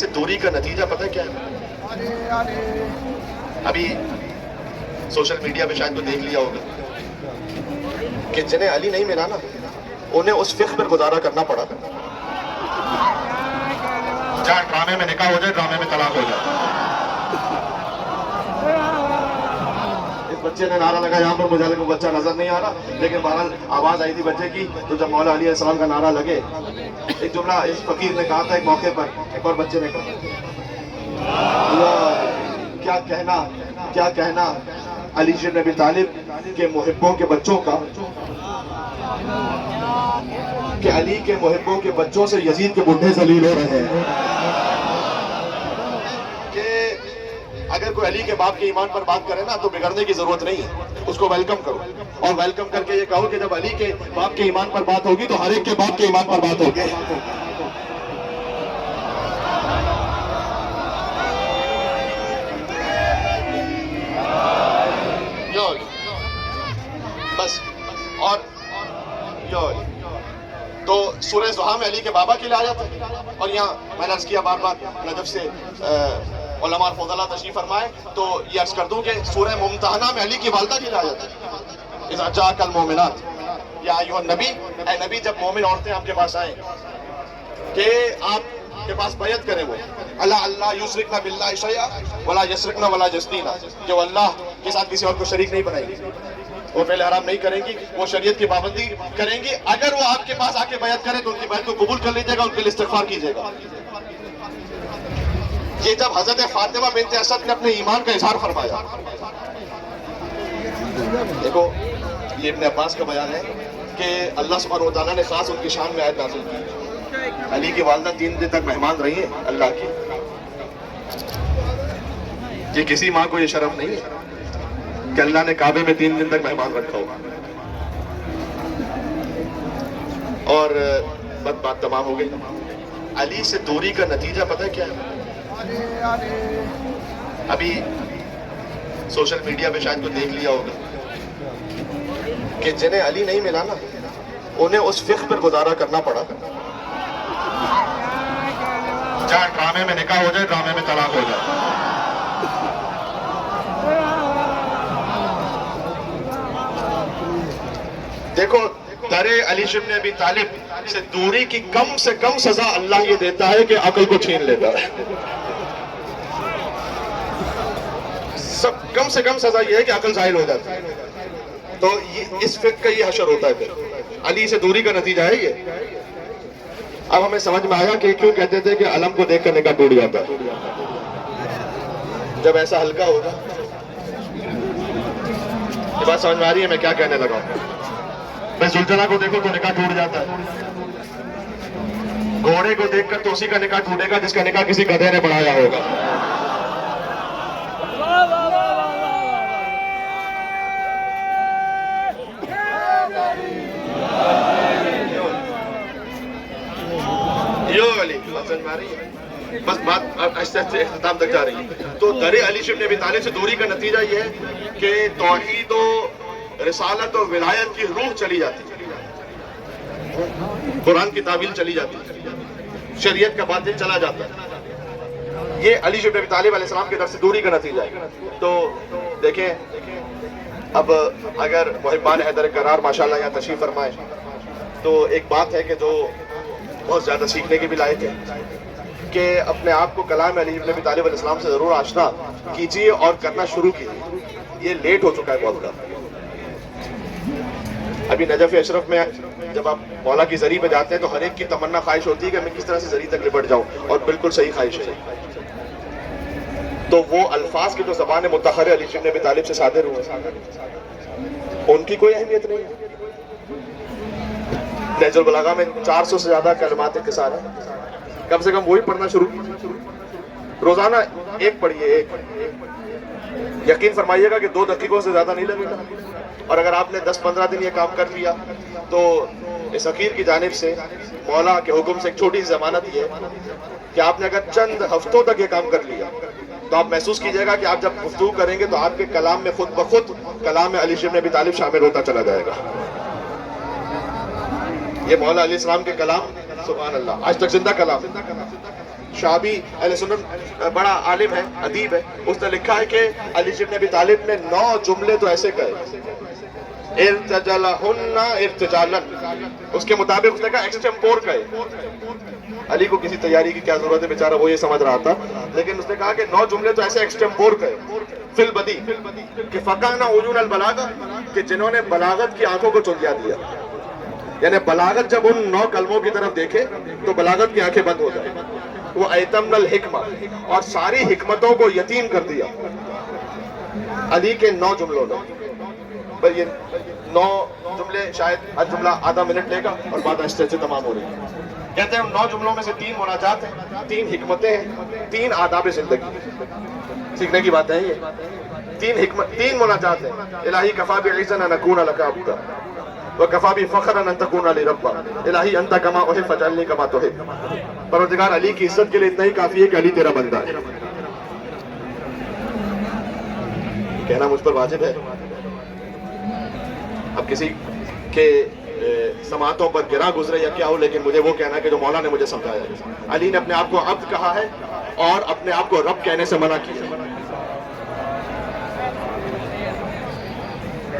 سے دوری کا نتیجہ پتہ کیا ہے؟ ابھی سوشل میڈیا پہ شاید تو دیکھ لیا ہوگا کہ جنہیں علی نہیں ملا نا انہیں اس فقہ پر گزارا کرنا پڑا تھا جہاں ڈرامے میں نکاح ہو جائے ڈرامے میں طلاق ہو جائے. اس بچے نے نعرہ لگا, یہاں پر مجھے کو بچہ نظر نہیں آ رہا لیکن بہرحال آواز آئی تھی بچے کی. تو جب مولا علی علیہ السلام کا نعرہ لگے, ایک جملہ اس فقیر نے کہا تھا ایک موقع پر, ایک اور بچے نے کہا کیا کہنا علی بن ابی طالب کے محبوں کے بچوں کا کہ علی کے محبوں کے بچوں سے یزید کے بڈھے ذلیل ہو رہے ہیں. کہ اگر کوئی علی کے باپ کے ایمان پر بات کرے نا تو بگڑنے کی ضرورت نہیں ہے, اس کو ویلکم کرو اور ویلکم کر کے یہ کہو کہ جب علی کے باپ کے ایمان پر بات ہوگی تو ہر ایک کے باپ کے ایمان پر بات ہوگی. بس اور تو سورہ زحا میں علی کے بابا کی آیت ہے, اور یہاں میں نے عرض کیا بار بار نجف سے علماء فضلاء تشریف فرمائے تو یہ عرض کر دوں کہ سورہ ممتحنہ میں علی کی والدہ کی آیت ہے. اذا جاءک المؤمنات یا ایھا النبی, اے نبی جب مومن عورتیں آپ کے پاس آئیں کہ آپ کے پاس بیعت کریں وہ اللہ یشرکن باللہ شیئا ولا یسرقن ولا یزنین, کہ وہ اللہ کے ساتھ کسی اور کو شریک نہیں بنائیں گی, وہ پہلے حرام نہیں کریں گی, وہ شریعت کی پابندی کریں گی. اگر وہ آپ کے پاس آ کے بیعت کریں تو ان کی بیعت کو قبول کر لیجیے گا, ان کے لیے استغفار کیجیے گا. یہ جب حضرت فاطمہ بنت اسد نے اپنے ایمان کا اظہار فرمایا, دیکھو یہ ابن عباس کا بیان ہے کہ اللہ سبحانہ وتعالیٰ نے خاص ان کی شان میں آیت نازل کی. علی کی والدہ 3 دن تک مہمان رہی ہیں اللہ کی. یہ کسی ماں کو یہ شرف نہیں ہے کہ اللہ نے کعبے میں 3 دن تک مہمان رکھا ہو. اور بات تمام ہو گئی. علی سے دوری کا نتیجہ پتہ کیا ہے؟ ابھی سوشل میڈیا پہ شاید تو دیکھ لیا ہوگا کہ جنہیں علی نہیں ملا نا انہیں اس فقہ پر گزارا کرنا پڑا تھا جہاں ڈرامے میں نکاح ہو جائے ڈرامے میں طلاق ہو جائے. دیکھو در علی بن ابی طالب سے دوری کی کم سے کم سزا اللہ یہ دیتا ہے کہ عقل کو چھین لیتا ہے. کم سے کم سزا یہ ہے کہ عقل ظاہر ہو جاتی ہے. تو اس فقہ کا یہ حشر ہوتا ہے. پھر علی سے دوری کا نتیجہ ہے یہ. اب ہمیں سمجھ میں آیا کہ کیوں کہتے تھے کہ علم کو دیکھ کر نکاح ٹوٹ جاتا ہے. جب ایسا ہلکا ہوگا, یہ بات سمجھ میں آ رہی ہے میں کیا کہنے لگا ہوں. میں زلجھنا کو دیکھو تو نکاح ٹوٹ جاتا ہے. گھوڑے کو دیکھ کر تو اسی کا نکاح ٹوٹے گا جس کا نکاح کسی گدھے نے بڑھایا ہوگا. بس بات آہستہ آہستہ اختتام تک جا رہی ہے. تو در علی بن ابی طالب سے دوری کا نتیجہ یہ ہے کہ توحید و رسالت و ولایت کی روح چلی جاتی ہے, قرآن کی تعویل چلی جاتی ہے, شریعت کا باطل چلا جاتا ہے. یہ علی بن ابی طالب علیہ السلام کی طرف سے دوری کا نتیجہ ہے. تو دیکھیں اب اگر محبان حیدر کرار ماشاءاللہ یہاں تشریف فرمائے تو ایک بات ہے کہ جو بہت زیادہ سیکھنے کی بھی لائق ہے کہ اپنے آپ کو کلام علی بن ابی طالب علیہ السلام سے ضرور آشنا کیجیے اور کرنا شروع کیجیے. یہ لیٹ ہو چکا ہے بہت زیادہ. ابھی نجف اشرف میں جب آپ مولا کی زری پہ جاتے ہیں تو ہر ایک کی تمنا خواہش ہوتی ہے کہ میں کس طرح سے زری تک لپٹ جاؤں, اور بالکل صحیح خواہش ہے. تو وہ الفاظ کی جو زبان مطہر علی بن ابی طالب سے صادر ہوئے ان کی کوئی اہمیت نہیں ہے. نہج البلاغہ میں 400 سے زیادہ کلمات انکسار ہیں. کم سے کم وہی پڑھنا شروع روزانہ ایک پڑھیے, ایک. یقین فرمائیے گا کہ 2 دقیقوں سے زیادہ نہیں لگے گا. اور اگر آپ نے 10-15 دن یہ کام کر لیا تو اس حقیر کی جانب سے مولا کے حکم سے ایک چھوٹی سی ضمانت یہ ہے کہ آپ نے اگر چند ہفتوں تک یہ کام کر لیا تو آپ محسوس کیجئے گا کہ آپ جب گفتگو کریں گے تو آپ کے کلام میں خود بخود کلام علی بن ابی طالب شامل ہوتا چلا جائے گا. یہ مولا علیہ السلام کے کلام سبحان اللہ آج تک زندہ کلام. شعبی اہل سنت بڑا عالم ہے، ادیب ہے، اس نے لکھا ہے کہ علی بن ابی طالب نے 9 جملے تو ایسے کہے، ارتجلہن ارتجالا، اس کے مطابق اس نے کہا ایکسٹمپور کہے۔ علی کو کسی تیاری کی کیا ضرورت ہے، بیچارہ وہ یہ سمجھ رہا تھا، لیکن اس نے کہا کہ 9 جملے تو ایسے ایکسٹمپور کہے، فی البدی، کہ فقانا عیون البلاغہ، کہ جنہوں نے بلاغت کی آنکھوں کو چندیا دیا، یعنی بلاغت جب ان 9 کلموں کی طرف دیکھے تو بلاغت کی آنکھیں بند ہو جائیں۔ وہ ایتمن الحکمہ، اور ساری حکمتوں کو یتیم کر دیا علی کے 9 جملوں نے۔ پر یہ 9 جملے شاید ہر جملہ آدھا منٹ لے گا اور بات آہستہ سے تمام ہو رہی ہے۔ کہتے ہیں 9 جملوں میں سے 3 مناجات ہیں، 3 حکمتیں ہیں، 3 آداب زندگی، سیکھنے کی بات ہے یہ۔ 3 مناجات ہیں۔ الہی کفا بعزا ان اکون لک عبدا وکفا بی فخرا ان تکون لی ربا، الہی انت کما احب فاجعلنی کما تحب۔ پروردگار علی کی عزت کے لیے اتنا ہی کافی ہے کہ علی تیرا بندہ ہے۔ کہنا مجھ پر واجب ہے۔ اب کسی کے سماعتوں پر گرا گزرے یا کیا ہو، لیکن مجھے وہ کہنا ہے کہ جو مولا نے مجھے سمجھایا ہے۔ علی نے اپنے آپ کو عبد کہا ہے اور اپنے آپ کو رب کہنے سے منع کیا۔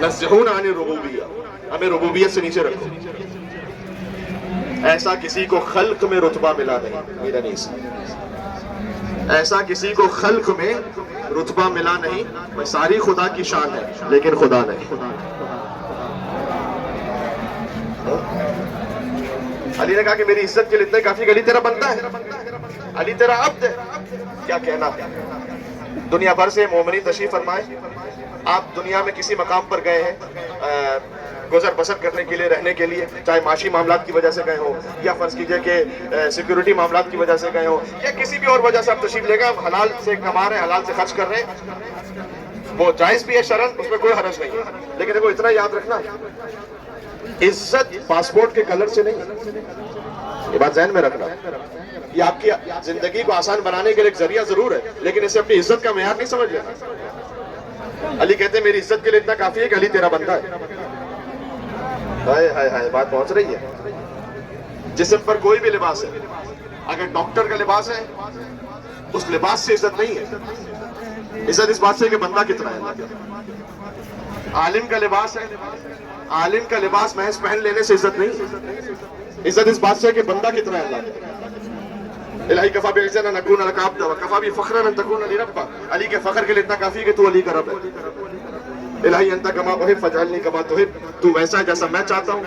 نزہون عن الربوبیہ، ہمیں ربوبیت سے نیچے رکھو۔ ایسا کسی کو خلق میں رتبہ ملا نہیں، میرا نیس، ایسا کسی کو خلق میں رتبہ ملا نہیں، ساری خدا کی شان ہے لیکن خدا نہیں۔ علی نے کہا کہ میری عزت کے لیے اتنے کافی، علی تیرا بندہ ہے، علی تیرا عبد ہے۔ کیا کہنا، دنیا بھر سے مومنین تشریف فرمائے، آپ دنیا میں کسی مقام پر گئے ہیں گزر بسر کرنے کے لیے، رہنے کے لیے، چاہے معاشی معاملات کی وجہ سے گئے ہو، یا فرض کیجئے کہ سیکیورٹی معاملات کی وجہ سے گئے ہو، یا کسی بھی اور وجہ سے آپ تشریف لے گئے، آپ حلال سے کما رہے ہیں، حلال سے خرچ کر رہے ہیں، وہ جائز بھی ہے شرعاً، اس میں کوئی حرج نہیں ہے، لیکن دیکھو اتنا یاد رکھنا، عزت پاسپورٹ کے کلر سے نہیں، یہ بات ذہن میں رکھنا۔ یہ آپ کی زندگی کو آسان بنانے کے لیے ایک ذریعہ ضرور ہے، لیکن اسے اپنی عزت کا معیار نہیں سمجھ لینا۔ علی کہتے ہیں میری عزت کے لیے اتنا کافی ہے کہ علی تیرا بندہ ہے۔ ہائے ہائے ہائے، بات پہنچ رہی ہے۔ جسم پر کوئی بھی لباس ہے، اگر ڈاکٹر کا لباس ہے اس لباس سے عزت نہیں ہے، عزت اس بات سے کہ بندہ کتنا ہے۔ عالم کا لباس ہے، عالم کا لباس محض پہن لینے سے عزت نہیں، عزت اس بات سے کہ بندہ کتنا ہے اللہ کا۔ الہی کفا بعزا ان اکون لک عبدا وکفا بی فخرا ان تکون لی ربا، علی کے فخر کے لیے اتنا کافی کہ تو علی کا رب ہے۔ الہی انت کما احب فاجعلنی کما تحب، تو ویسا ہے جیسا میں چاہتا ہوں،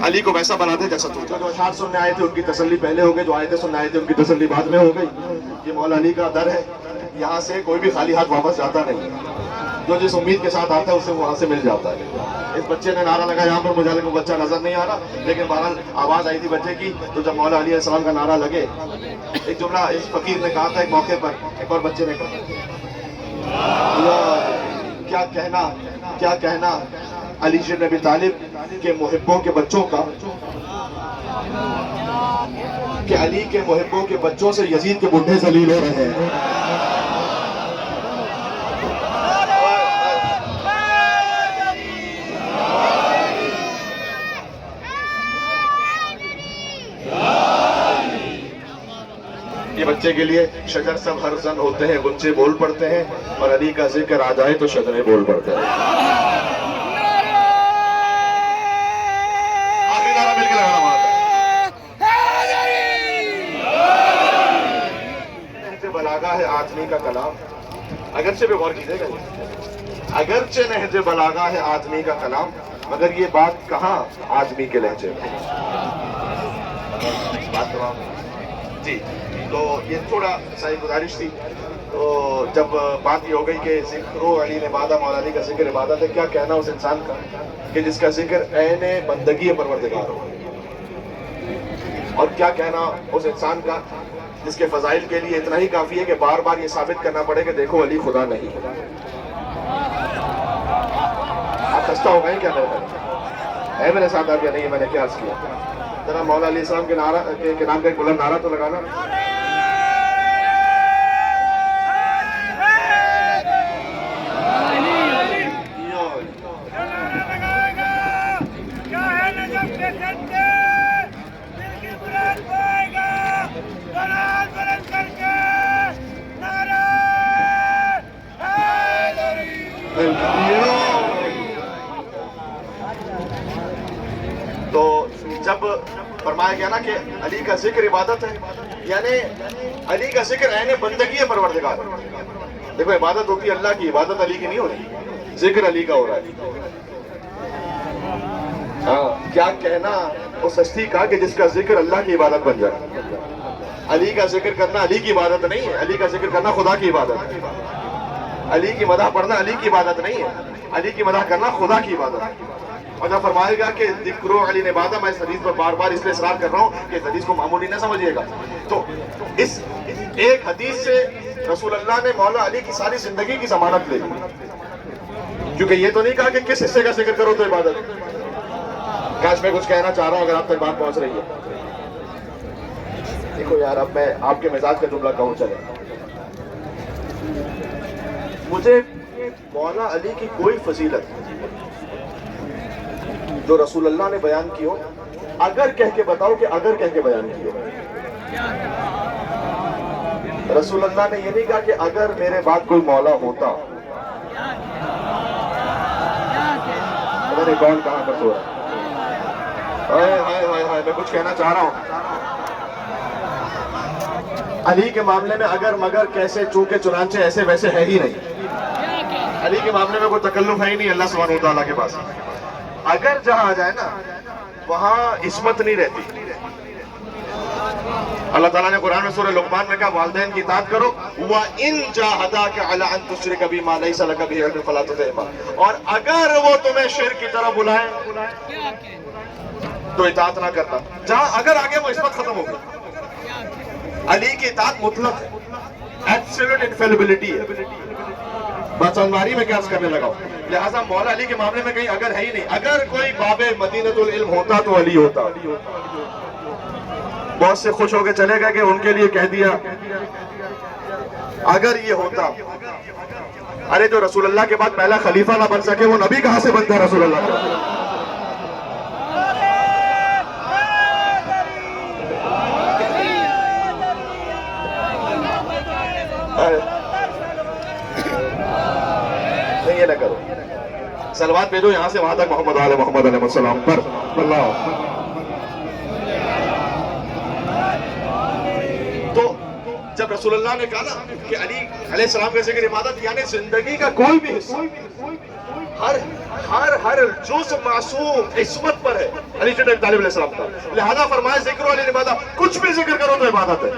علی کو ویسا بنا دے جیسا تو چاہتا۔ جو اشعار سننے آئے تھے ان کی تسلی پہلے ہو گئی، جو آیتیں سننے آئے تھے ان کی تسلی بعد میں ہو گئی۔ یہ مولا علی کا در ہے، یہاں سے کوئی بھی خالی ہاتھ واپس جاتا نہیں، جو جس امید کے ساتھ آتا ہے اسے وہاں سے مل جاتا ہے۔ اس بچے نے نعرہ لگا، یہاں پر مجھے لگا بچہ نظر نہیں آ رہا، لیکن بہرحال آواز آئی تھی بچے کی، تو جب مولا علیہ السلام کا نعرہ لگے، ایک جملہ اس فقیر نے کہا تھا ایک موقع پر، ایک اور بچے نے کہا، کیا کہنا، کیا کہنا علی بن ابی طالب کے محبوں کے بچوں کا، کہ علی کے محبوں کے بچوں سے یزید کے بڈھے ذلیل ہو رہے ہیں۔ یہ بچے کے لیے شجر سب ہر زن ہوتے ہیں، غنچے بول پڑتے ہیں، اور علی کا ذکر آ جائے تو شجریں بول پڑتے ہیں۔ آخری نعرہ مل کے لگانا وہاں پر۔ نہج بلاغہ ہے آدمی کا کلام، اگرچہ بھی غور کیجئے گا، اگرچہ نہج بلاغہ ہے آدمی کا کلام، مگر یہ بات کہاں آدمی کے لہجے میں۔ بات تمام جی، تو یہ تھوڑا سا گزارش تھی۔ تو جب بات یہ ہو گئی کہ ذکر علی عبادہ، مولا علی کا ذکر عبادت ہے، کیا کہنا اس انسان کا کہ جس کا ذکر عین بندگی پروردگار ہو، اور کیا کہنا اس انسان کا جس کے فضائل کے لیے اتنا ہی کافی ہے کہ بار بار یہ ثابت کرنا پڑے کہ دیکھو علی خدا نہیں۔ آپ خستہ ہو گئے کیا ہے میرے ساتھ؟ آپ یا نہیں، میں نے کیا عرض کیا؟ ذرا مولا علیہ السلام کے نام کا ایک بلند نعرہ تو لگانا۔ تو جب فرمایا گیا نا کہ علی کا ذکر عبادت ہے، یعنی علی کا ذکر عین بندگی ہے پروردگار۔ دیکھو عبادت ہوتی ہے اللہ کی، عبادت علی کی نہیں ہو رہی، ذکر علی کا ہو رہا ہے۔ ہاں، کیا کہنا اس ہستی کا کہ جس کا ذکر اللہ کی عبادت بن جائے۔ علی کا ذکر کرنا علی کی عبادت نہیں ہے، علی کا ذکر کرنا خدا کی عبادت ہے۔ علی کی مدح پڑھنا علی کی عبادت نہیں ہے، علی کی مدح کرنا خدا کی عبادت ہے۔ اور جب فرمائے گا کہ ذکر علی نے عبادت، میں اس حدیث پر بار بار اس لیے اصرار کر رہا ہوں کہ اس حدیث کو معمولی نہ سمجھیے گا۔ تو اس ایک حدیث سے رسول اللہ نے مولا علی کی ساری زندگی کی ضمانت لے لی، کیونکہ یہ تو نہیں کہا کہ کس حصے کا ذکر کرو تو عبادت۔ کاش میں کچھ کہنا چاہ رہا ہوں، اگر آپ تک بات پہنچ رہی ہے۔ دیکھو یار، اب میں آپ کے مزاج کا جملہ کہوں چلے، مجھے مولا علی کی کوئی فضیلت جو رسول اللہ نے بیان کی ہو، اگر کہہ کے بتاؤ کہ اگر کہہ کے بیان کی ہو۔ رسول اللہ نے یہ نہیں کہا کہ اگر میرے بعد کوئی مولا ہوتا۔ کون کہاں پر سو رہا ہے؟ میں کچھ کہنا چاہ رہا ہوں۔ علی کے معاملے میں اگر مگر کیسے چونکہ چنانچہ ایسے ویسے ہے ہی نہیں۔ علی کے معاملے میں کوئی تکلف ہے ہی نہیں اللہ سبحانہ وتعالیٰ کے پاس۔ اگر جہاں آ جائے نا، وہاں عصمت نہیں رہتی۔ اللہ تعالیٰ نے قرآن میں سورہ لقمان میں کہا والدین کی اطاعت کرو، وَإِن جَاهَدَاكَ عَلَىٰ أَن تُشْرِكَ بِي مَا لَيْسَ لَكَ بِهِ عِلْمٌ فَلَا تُطِعْهُمَا، اور اگر وہ تمہیں شرک کی طرف بلائیں تو اطاعت نہ کرنا۔ جہاں اگر آگے وہ عصمت ختم ہو گئی۔ علی کی اطاعت مطلق ہے، ایبسولوٹ انفیلیبلٹی ہے۔ بات سمجھ میں کیا کرنے لگا ہوں؟ لہٰذا مولا علی کے معاملے میں کہیں اگر ہے ہی نہیں۔ اگر کوئی باب مدینۃ العلم ہوتا تو علی ہوتا۔ بہت سے خوش ہو کے چلے گئے کہ ان کے لیے کہہ دیا اگر یہ ہوتا۔ ارے جو رسول اللہ کے بعد پہلا خلیفہ نہ بن سکے وہ نبی کہاں سے بنتا ہے رسول اللہ کا؟ نہیں، یہ نہ کرو، صلوات بھیجو یہاں سے وہاں تک محمد علیہ محمد علیہ السلام پر۔ اللہ تو جب رسول اللہ نے کہا نا کہ علی علیہ السلام کا ذکر عبادت، یعنی زندگی کا کوئی بھی حصہ، ہر جز معصوم عصمت پر ہے علی بن ابی طالب علیہ السلام کا۔ لہذا فرمایا ذکر علی عبادت، کچھ بھی ذکر کرو تو عبادت ہے۔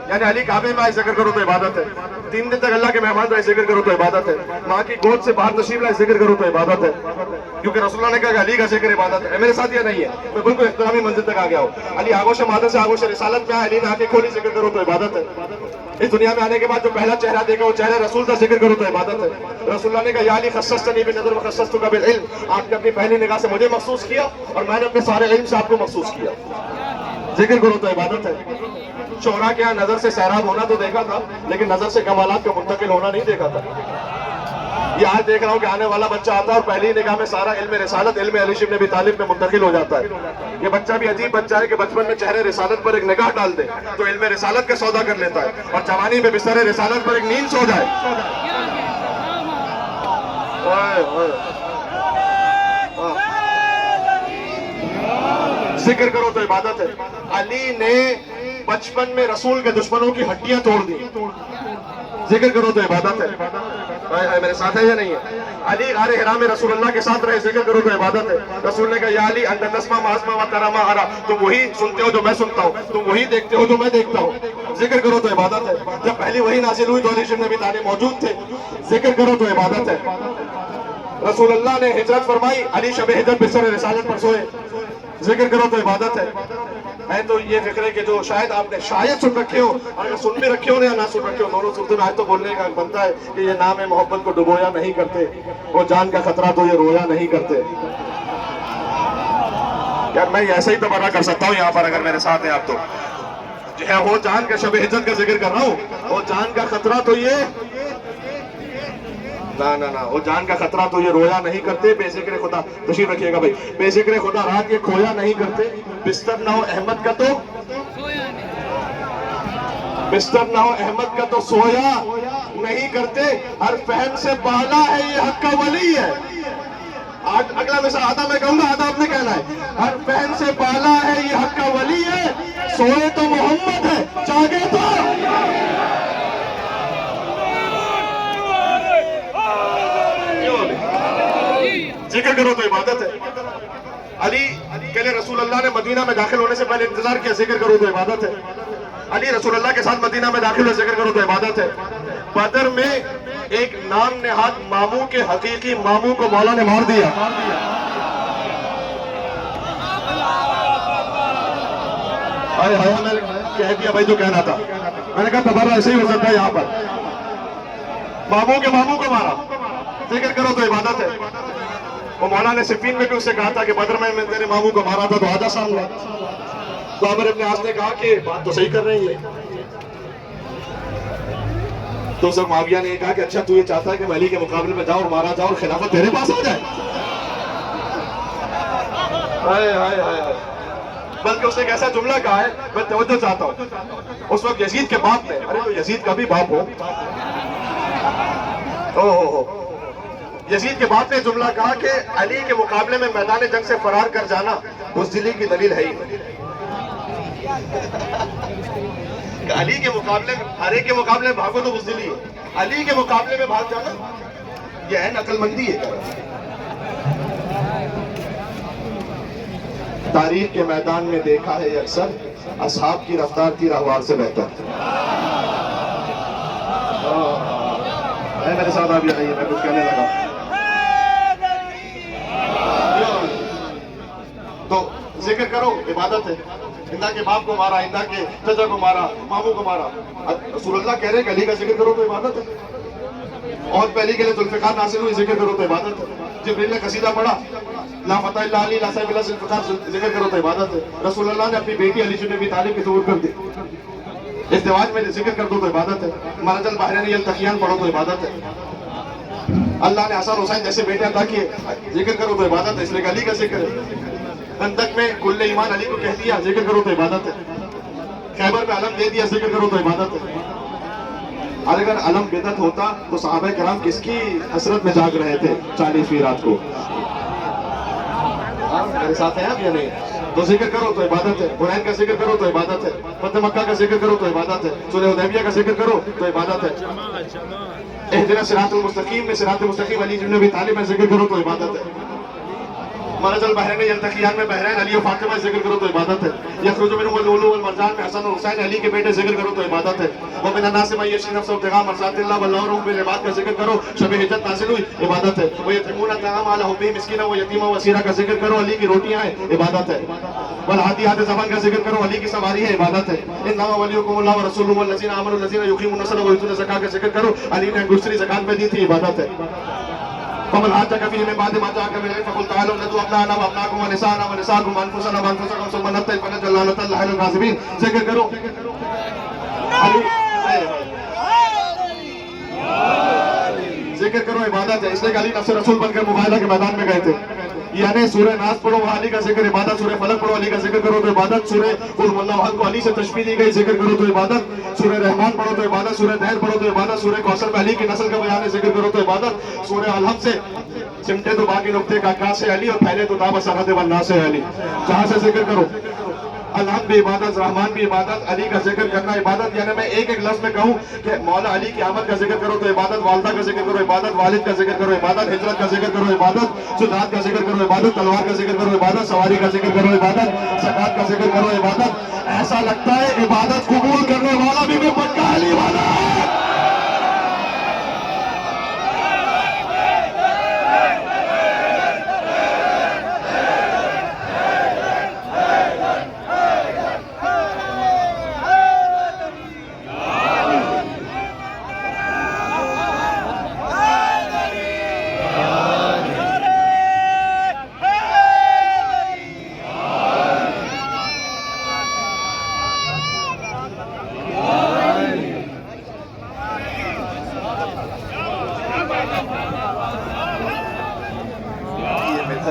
یعنی علی کعبے میں آئے ذکر کرو تو عبادت ہے، 3 دن تک اللہ کے مہمان رہے ذکر کرو تو عبادت ہے، ماں کی گود سے باہر تشریف لائے ذکر کرو تو عبادت ہے، کیونکہ رسول اللہ نے کہا کہ علی کا ذکر عبادت ہے۔ میرے ساتھ یہ نہیں ہے، میں بالکل احترامی منزل تک آ گیا ہوں۔ علی آگوش مادہ سے آگوش رسالت میں آئے، علی نے آنکھیں کھولی ذکر کرو تو عبادت ہے۔ اس دنیا میں آنے کے بعد جو پہلا چہرہ دیکھا وہ چہرہ رسول کا ذکر کرو تو عبادت ہے۔ رسول اللہ نے کہا یا علی خصصتنی بالنظر وخصصتک بالعلم، آپ نے اپنی پہلی نگاہ سے مجھے مخصوص کیا اور میں نے اپنے سارے علم سے آپ کو مخصوص کیا، ذکر کرو تو عبادت ہے۔ شعراء کے یہاں نظر سے سیراب ہونا تو دیکھا تھا، لیکن نظر سے کمالات کا منتقل ہونا نہیں دیکھا تھا۔ یہ آج دیکھ رہا ہوں کہ آنے والا بچہ آتا ہے اور پہلی نگاہ میں سارا علم رسالت علم علی بن ابی طالب میں منتقل ہو جاتا ہے۔ یہ بچہ بھی عجیب بچہ ہے کہ بچپن میں چہرے رسالت پر ایک نگاہ ڈال دے تو علم رسالت کا سودا کر لیتا ہے، اور جوانی میں بستر رسالت پر ایک نیند سو جائے۔ ذکر کرو تو عبادت ہے۔ علی نے بچپن میں رسول کے دشمنوں کی ہڈیاں توڑ دی، ذکر کرو تو عبادت ہے۔ میرے ساتھ ہے یا نہیں ہے؟ علی غار حرا میں رسول اللہ کے ساتھ رہے، ذکر کرو تو عبادت ہے۔ رسول نے کہا یا علی انت تسمع ما اسمع وترى ما ارى، تم وہی سنتے ہو جو میں سنتا ہوں، تم وہی دیکھتے ہو جو میں دیکھتا ہوں، ذکر کرو تو عبادت ہے۔ جب پہلی وہی نازل ہوئی تو علی بن ابی طالب موجود تھے، ذکر کرو تو عبادت ہے۔ رسول اللہ نے ہجرت فرمائی، علی شب ہجرت بستر رسالت پر سوئے، ذکر کرو تو عبادت ہے۔ میں تو یہ فکر ہے کہ جو شاید آپ نے شاید سن رکھے ہو، اگر سن بھی رکھے ہو یا نہ سن رکھے ہو، دونوں صورتوں میں آج تو بولنے کا بنتا ہے کہ یہ نام محبت کو ڈبویا نہیں کرتے، وہ جان کا خطرہ تو یہ رویا نہیں کرتے۔ یار میں ایسا ہی تبرہ کر سکتا ہوں یہاں پر اگر میرے ساتھ ہیں آپ تو، جو ہے وہ جان کا شب ہجرت کا ذکر کر رہا ہوں، وہ جان کا خطرہ تو یہ نہ وہ جان کا خطرہ تو یہ رویا نہیں کرتے، بے ذکر خدا تشریف رکھیے گا بھائی، بے ذکر خدا رات یہ کھویا نہیں کرتے، بستر نہ ہو احمد کا تو مسٹر ناؤ احمد کا تو سویا نہیں کرتے، ہر فہم سے بالا ہے یہ حق کا ولی ہے. اگلا مثال آدھا میں کہوں گا، آدھا آپ نے کہنا ہے. ہر فہم سے بالا ہے یہ حق کا ولی ہے، سوئے تو محمد ہے، جاگے تو ذکر کرو تو عبادت ہے. علی کہلے رسول اللہ نے مدینہ میں داخل ہونے سے پہلے انتظار کیا، ذکر کرو تو عبادت ہے. علی رسول اللہ کے ساتھ مدینہ میں داخل ہوئے، ذکر کرو تو عبادت ہے. بدر میں ایک نام نہاد ماموں کے حقیقی ماموں کو مولا نے مار دیا. میں نے کہہ دیا بھائی جو کہنا تھا. میں نے کہا تبرہ ایسے ہی ہو سکتا ہے یہاں پر. ماموں کے ماموں کو مارا، ذکر کرو تو عبادت ہے. وہ مولا نے صفین میں بھی اس سے کہا تھا کہ بدر میں تیرے ماموں کو مارا تھا تو آجا سامنے. تو عامر ابن عاص نے کہا کہ بات تو صحیح کر رہے ہیں. تو سب معاویہ نے کہا کہ اچھا تو یہ چاہتا ہے کہ میں علی کے مقابلے میں جاؤ اور مارا جاؤ اور خلافت تیرے پاس آ جائے. بلکہ اس نے ایک ایسا جملہ کہا ہے، میں توجہ چاہتا ہوں. اس وقت یزید کے باپ نے، ارے تو یزید کا بھی باپ ہو، یزید کے باپ نے جملہ کہا کہ علی کے مقابلے میں میدان جنگ سے فرار کر جانا بزدلی کی دلیل ہے ہی. علی کے مقابلے میں، ہر ایک کے مقابلے میں بھاگو تو بزدلی ہے، علی کے مقابلے میں بھاگ جانا یہ ہے عقل مندی ہے. تاریخ کے میدان میں دیکھا ہے اکثر، اصحاب کی رفتار تیر احوال سے بہتر. میرے ساتھ آپ یہ نہیں ہے، میں کچھ کہنے لگا. تو ذکر کرو عبادت ہے. ہندا کے باپ کو مارا، ہندا کے چچا کو مارا، ماموں کو مارا. رسول اللہ کہہ رہے ہیں کہ علی کا ذکر کرو تو عبادت ہے. اور پہلی کے لیے ذوالفقار نازل ہوئی، ذکر کرو تو عبادت ہے. جبریل نے قصیدہ پڑھا، لا فتح الا علی لا صاحب الا ذوالفقار، ذکر کرو تو عبادت ہے. رسول اللہ نے اپنی بیٹی علی بن ابی طالب کی ظہور کر دی، ازدواج میں ذکر کر دو تو عبادت ہے. مرج البحرین یلتقیان پڑھو تو عبادت ہے. اللہ نے حسن حسین جیسے بیٹے عطا کیے، ذکر کرو تو عبادت ہے. اس لیے علی کا ذکر ہے. خندق میں کل ایمان علی کو کہہ دیا، ذکر کرو تو عبادت ہے. خیبر میں علم دے دیا، ذکر کرو تو عبادت ہے. اور اگر علم بدعت ہوتا تو صحابہ کرام کس کی حسرت میں جاگ رہے تھے 40ویں رات کو؟ میرے ساتھ ہیں آپ یا نہیں؟ تو ذکر کرو تو عبادت ہے. حنین کا ذکر کرو تو عبادت ہے. فتح مکہ کا ذکر کرو تو عبادت ہے. صلح حدیبیہ کا ذکر کرو تو عبادت ہے. اہدنا صراط المستقیم میں صراط مستقیم علی بن ابی طالب میں ذکر کرو تو عبادت ہے. مرج البحرین یلتقیان میں بحرین علی و فاطمہ ذکر کرو تو عبادت ہے. یخرج منہما اللؤلؤ والمرجان میں حسن اور حسین علی کے بیٹے ذکر کرو تو عبادت ہے. ومن الناس من یشری نفسه ابتغاء مرضات اللہ واللہ رؤوف بالعباد کا ذکر کرو، شب ہجرت نازل ہوئی، عبادت ہے. ویطعمون الطعام علی حبہ مسکینا ویتیما واسیرا کا ذکر کرو، علی کی روٹیاں ہیں، عبادت ہے. والعادیات ضبط کا ذکر کرو، علی کی سواری ہے، عبادت ہے. انما ولیکم اللہ ورسولہ والذین آمنوا الذین یقیمون الصلاۃ ویؤتون الزکاۃ کا ذکر کرو، علی نے دوسری زکات میں دی تھی، عبادت ہے. ومن حاجك فيه من بعد ما جاءك من العلم فقل تعالوا ندعو ابناءنا وابناءكم ونساءنا ونساءكم وانفسنا وانفسكم ثم نبتهل فنجعل لعنة الله على الكاذبين. ذکر کرو. ذکر کرو، عبادت ہے. اس لیے علی نفس رسول بن کر مباہلہ کے میدان میں گئے تھے. یعنی سورہ ناس پڑھو وہ علی کا ذکر، عبادت. سورہ فلق پڑھو علی کا ذکر کرو تو عبادت. سورہ قل هو اللہ احد کو علی سے تشبیہ دی گئی، ذکر کرو تو عبادت. سورہ رحمان پڑھو تو عبادت. سورہ دہر پڑھو تو عبادت. سورہ کوثر میں علی کی نسل کا بیان ہے، ذکر کرو تو عبادت. سورہ الحمد سے سمٹے تو باقی نقطے کا کا سے علی اور پھیلے تو دعوت سرحد والناس سے علی، جہاں سے ذکر کرو. الحمد بھی عبادت، رحمان بھی عبادت، علی کا ذکر کرنا عبادت. یعنی میں ایک ایک لفظ میں کہوں کہ مولا علی کی آمد کا ذکر کرو تو عبادت، والدہ کا ذکر کرو عبادت، والد کا ذکر کرو عبادت، ہجرت کا ذکر کرو عبادت، جہاد کا ذکر کرو عبادت، تلوار کا ذکر کرو عبادت، سواری کا ذکر کرو عبادت، زکات کا ذکر کرو عبادت. ایسا لگتا ہے عبادت قبول کرنے والا بھی پکا علی والا ہے.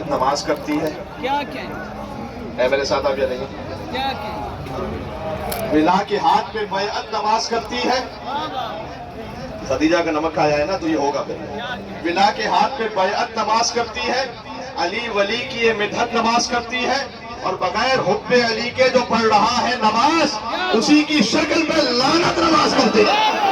نماز کرتی ہے، اے میرے ساتھ آپ یا نہیں؟ ولا کے ہاتھ پہ بیعت نماز کرتی ہے. خدیجہ کا نمک آیا ہے نا تو یہ ہوگا پھر. ولا کے ہاتھ پہ بیعت نماز کرتی ہے. علی ولی کی یہ مدحت نماز کرتی ہے. اور بغیر حب علی کے جو پڑھ رہا ہے نماز, اسی کی شکل میں لعنت نماز کرتی ہے.